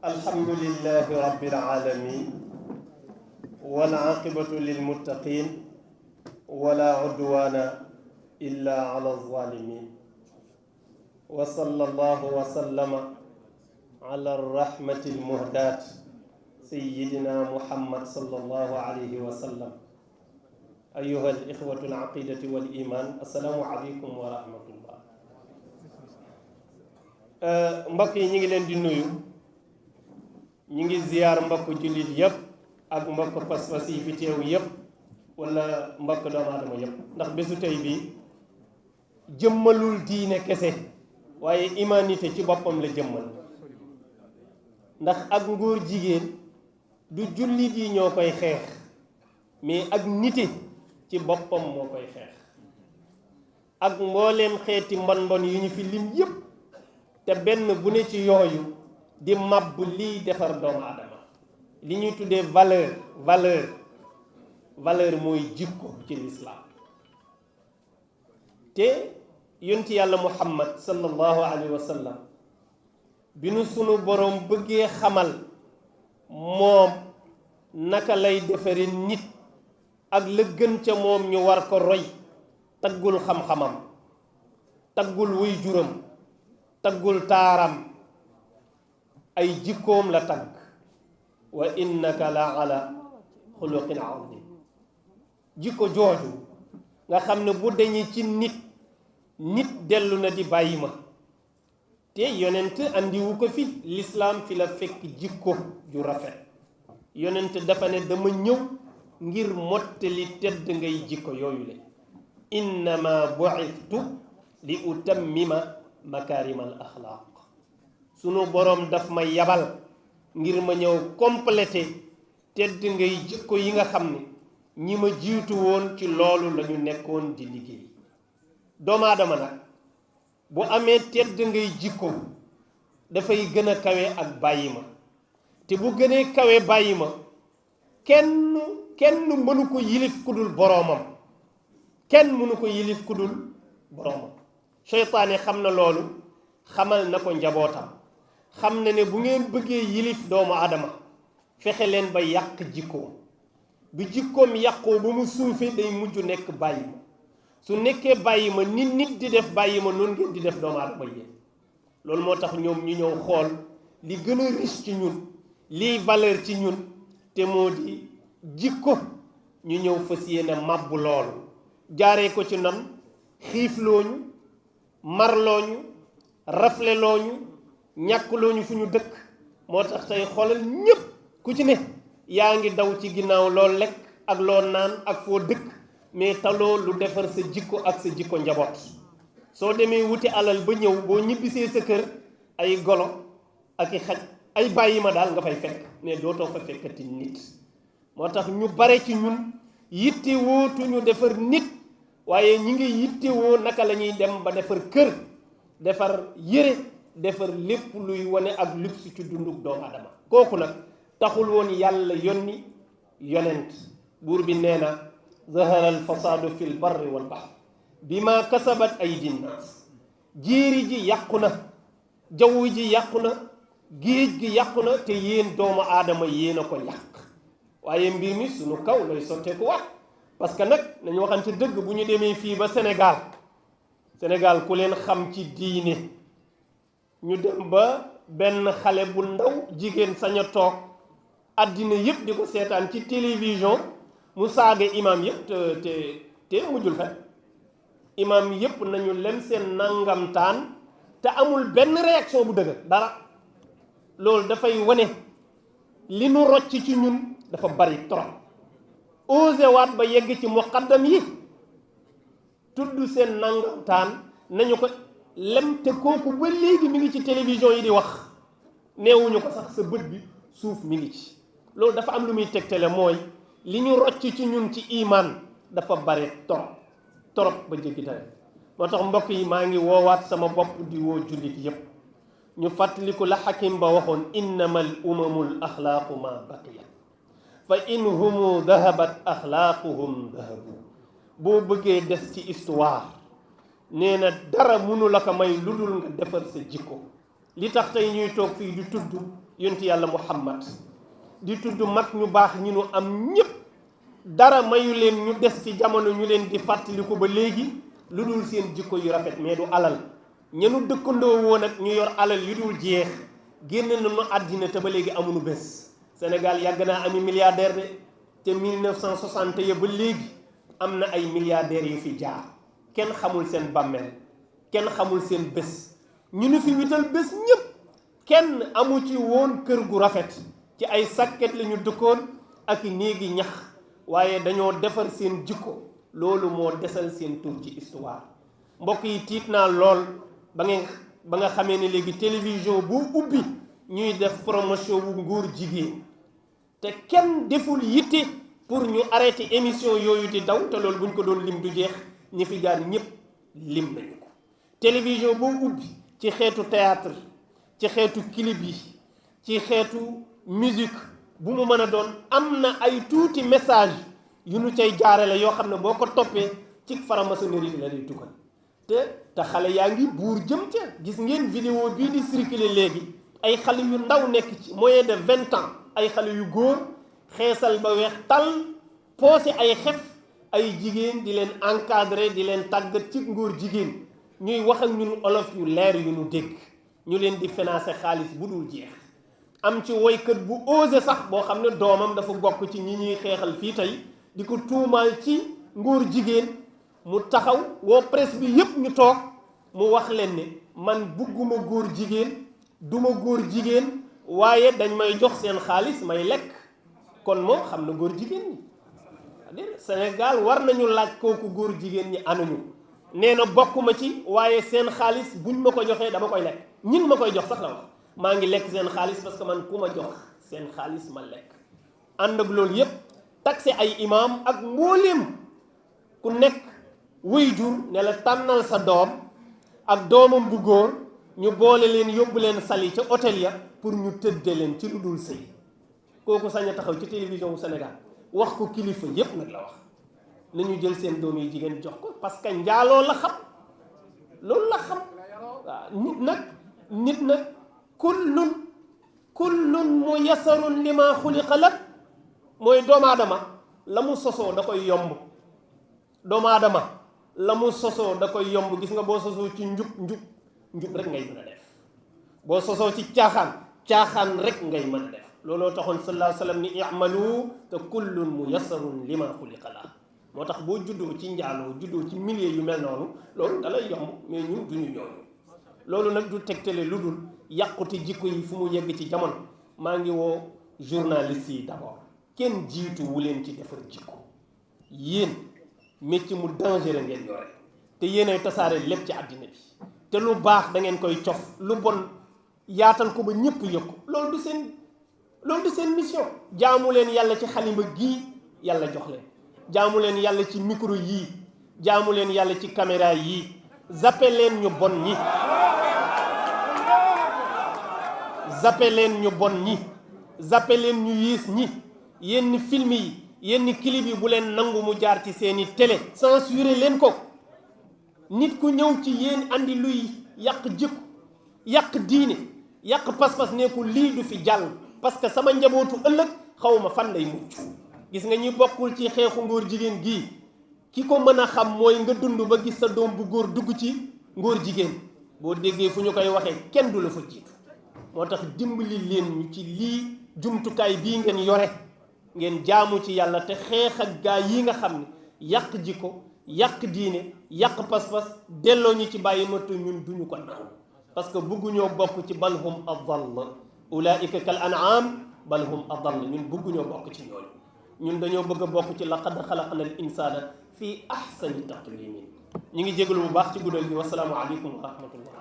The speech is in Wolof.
الحمد لله رب العالمين والعاقبة للمتقين ولا عدوان إلا على الظالمين وصلى الله وسلم على الرحمة المهداة سيدنا محمد صلى الله عليه وسلم أيها الإخوة العقيدة والإيمان السلام عليكم ورحمة الله. mbokk yi ñi ngi leen di nuyu ñi ngi ziyaar mbokk jullit yépp ak mbokk pas-pas yi fi teew yépp wala mbokk doomu aadama yépp ndax bésu tey bi jëmmalul diine kese waaye humanité ci boppam la jëmmal ndax ak ngóor jigéen du jullit yi ñoo koy xeex mais ak nite ci boppam moo koy xeex ak mbooleem xeeti mbon mbon yu ñu fi lim yépp te benn bu ne ci yooyu di màbb liy defar doomu aadama li ñuy tuddee valeur mooy jikko ci lislaam te yonti yàlla muhammad sallallahu alayhi wa sallam bi nu sunu boroom bëggee xamal moom naka lay defare nit ak la gën ca moom ñu war ko roy taggul xam-xamam taggul wuy juram taggul taaram ay jikkoom la tagg wa innaka la ala xuluqin azim jikko jooju nga xam ne bu dañi ci nit dellu na di bàyyi ma te yonent andiwu ko fi lislaam fi la fekk jikko ju rafet yonent dafa ne dama ñëw ngir mottali tedd ngay jikko yooyu le innama bu'ithtu li utammima makaarimal axlaaq sunu boroom daf ma yabal ngir ma ñëw complété tedd ngay jikko yi nga xam ne ñi ma jiitu woon ci loolu lañu nekkoon di liggéey doomu aadama nag bu amee tedd ngay jikko dafay gën a kawe ak bàyyi ma te bu gënee kawe bàyyi ma kenn mënu ko yilif ku dul boroomam kenn mënu ko yilif ku dul boroomam seytaane xam na loolu xamal na ko njabootam xam na ne bu ngeen bëggee yilif doomu aadama fexe leen ba yàq jikkoom bu jikkoom yàqoo ba mu suufee day mujj nekk bàyyi ma su nekkee bàyyi ma nit di def bàyyi ma noonu ngeen di def doomu aadama yéen loolu moo tax ñoom ñu ñëw xool li gën a riche ci ñun liy valeur ci ñun te moo di jikko ñu ñëw fas yéene màbbu loolu jaaree ko ci nan xiiflooñu marlooñu raflelooñu ñàkklooñu fu ñu dëkk moo tax tey xoolal ñépp ku ci ne yaa ngi daw ci ginnaaw loo lekk ak loo naan ak foo dëkk mais taloo lu defar sa jikko ak sa jikko njaboot soo demee wuti alal ba ñëw boo ñibbisee sa kër ay golo ak i xaj ay bàyyi ma daal nga fay fekk mais dootoo fa fekkati nit moo tax ñu bare ci ñun yitte wootuñu defar nit waaye ñi ngi yittewoo naka la ñuy dem ba defar kër defar yére defar lépp luy wane ak luxe ci dunduk doomu adama kooku nag taxul woon yàlla yónni yonent buur bi nee na zahara al fasaadu fi l barri wal bahr bima kasabat aydi nnaas jéeri ji yàqu na jaww ji yàqu na géej gi yàqu na te yéen doomu aadama yéen a ko yàq waaye mbir mi sunu kaw lay sotteeku wax parce que nag nañu waxante dëgg bu ñu demee fii ba Sénégal ku leen xam ci diine ñu dem ba benn xale bu ndaw jigéen sañ a toog àddina yëpp di ko seetaan ci télévision mu saaga imam yëpp te mujjul fen imam yëpp nañu lem seen nangamtaan te amul benn réaction bu dëgër dara loolu dafay wane li nu rocc ci ñun dafa bari trop osé waat ba yegg ci muqaddam yi tudd seen nangamtaan nañu ko lem te kooku ba léegi mi ngi ci télévision yi di wax neewuñu ko sax sa bët bi suuf mi ngi ci loolu dafa am lu muy tegtale mooy li ñu rocc ci ñun ci iman dafa bare trop ba jéggi tane moo tax mbokk yi maa ngi woowaat sama bopp di woo jullit yépp ñu fàttaliku la xakim ba waxoon innama al umamul axlaaqu ma baqiyat fa in humu dahabat axlaaquhum dahabu boo bëggee des ci histoire nee na dara mënu la ko may lu dul nga defar sa jikko li tax tey ñuy toog fii di tudd yonent yàlla Muhammad di tudd mag ñu baax ñi nu am ñépp dara mayu leen ñu des ci jamono ñu leen di fàttaliku ba léegi lu dul seen jikko yu rafet mais du alal ñenu dëkkandoo woon ak ñu yor alal yu dul jeex génn nañu àddina te ba léegi amuñu bés Sénégal yàgg naa ami milliardaire de te 1960 ya ba léegi am na ay milliardaires yu fi jaar kenn xamul seen bàmmeel kenn xamul seen bés ñu nu fi wital bés ñépp kenn amu ci woon kër gu rafet ci ay sàkket la ñu dëkkoon ak néegi ñax waaye dañoo defar seen jikko loolu moo desal seen tur ci histoire mbokk yi tiit naa lool ba nga xamee ne léegi télévision bu ubbi ñuy def promotion wu nguur jigéen te kenn deful yitte pour ñu arrêter émission yooyu di daw te loolu buñ ko doon lim du jeex ñi fi jaar ñépp lim nañu ko télévision boo ubbi ci xeetu théâtre ci xeetu clip yi ci xeetu musique bu mu mën a doon am na ay tuuti message yu nu cay jaarale yoo xam ne boo ko toppee ci franc-maçonnerie la lay tukkal te xale yaa ngi buur jëm ca gis ngeen vidéo bii di circuler léegi ay xale yu ndaw nekk ci moyen de 20 ans ay xale yu góor xeesal ba weex tal poosé ay xef ay jigéen di leen encadrer di leen tàggat ci ngóor jigéen ñuy wax ak ñun olof yu leer yu nu dégg ñu leen di financer xaalis bu dul jeex am ci woykat bu osé sax boo xam ne doomam dafa bokk ci ñi ñuy xeexal fii tey di ko tuumaal ci ngóor jigéen mu taxaw woo presse bi yépp ñu toog mu wax leen ne man bugguma góor jigéen duma góor jigéen waaye dañ may jox seen xaalis may lekk kon moom xam na góor jigéen ñi c'est-à-dire Sénégal war nañu laaj kooku góor jigéen ñi anuñu nee na bokkuma ci waaye seen xaalis buñ ma ko joxee dama koy lekk ñin ma koy jox sax la wax maa ngi lekk seen xaalis parce que man ku ma jox seen xaalis ma lekk ànd ak loolu yépp taxé ay imam ak mbooleem ku nekk wuy jur ne la tànnal sa doom ak doomam bu góor ñu boole leen yóbbu leen sali ca hôtel ya pour ñu tëdde leen ci lu dul sëy kooku sañ a taxaw ci télévision bu Sénégal wax ko kilifa yépp nag la wax nañu jël seen doom yi jigéen jox ko parce que njaaloo la xam loolu la xam waaw nit nag kullun muyassarun lima xuliqa la mooy doomu aadama la mu sosoo da koy yomb doomu aadama la mu sosoo da koy yomb gis nga boo sosoo ci njub rek ngay mën a def boo sosoo ci caaxaan rek ngay mën a def looloo taxoon sallallahu alayhi wa sallam ni i'malu te kullun muyassarun lima xuliqa la moo tax boo juddoo ci njaaloo juddoo ci milieu yu mel noonu loolu da lay yomb mais ñun duñu ñooñu loolu nag du tegtale lu dul yàqute jikko yi fu mu yegg ci jamono maa ngi woo journaliste yi d'abord kenn jiitu wu leen ci defar jikko yéen métier mu dangereux ngeen yore te yéenay tasaare lépp ci àddina bi te lu baax da ngeen koy cof lu bon yaatal ko ba ñëpp yëg ko loolu du seen mission jaamu leen yàlla ci xalima gii yàlla jox leen jaamu leen yàlla ci micro yii jaamu leen yàlla ci caméra yii zappe leen ñu bon ñi zappe leen ñu bon ñi zappe leen ñu yiis ñi yenn film yi yenn clip yi bu leen nangu mu jaar ci seeni télé censuré leen ko nit ku ñëw ci yéen andi luy yàq jikko yàq diine yàq pas-pas nekkul lii du fi jàll parce que sama njabootu ëllëg xawma fan lay mucc gis nga ñi bokkul ci xeexu ngóor jigéen gii ki ko mën a xam mooy nga dund ba gis sa doom bu góor dugg ci ngóor jigéen boo déggee fu ñu koy waxee kenn du la fa jiitu moo tax dimbali leen ñu ci lii jumtukaay bii ngeen yore ngeen jaamu ci yàlla te xeex ak gaa yi nga xam ne yàq jikko yàq diine yàq pas-pas delloo ñu ci bàyyi matu ñun duñu ko naaw parce que bëgguñoo bokk ci bal hum adall ulaika kal an'am bal hum adall ñun bëgguñoo bokk ci ñooñu ñun dañoo bëgg a bokk ci laqad xalaqna al insana fii ahsani taqwimin ñu ngi jégalu bu baax ci guddal bi wasalaamu aleykum wa rahmatullah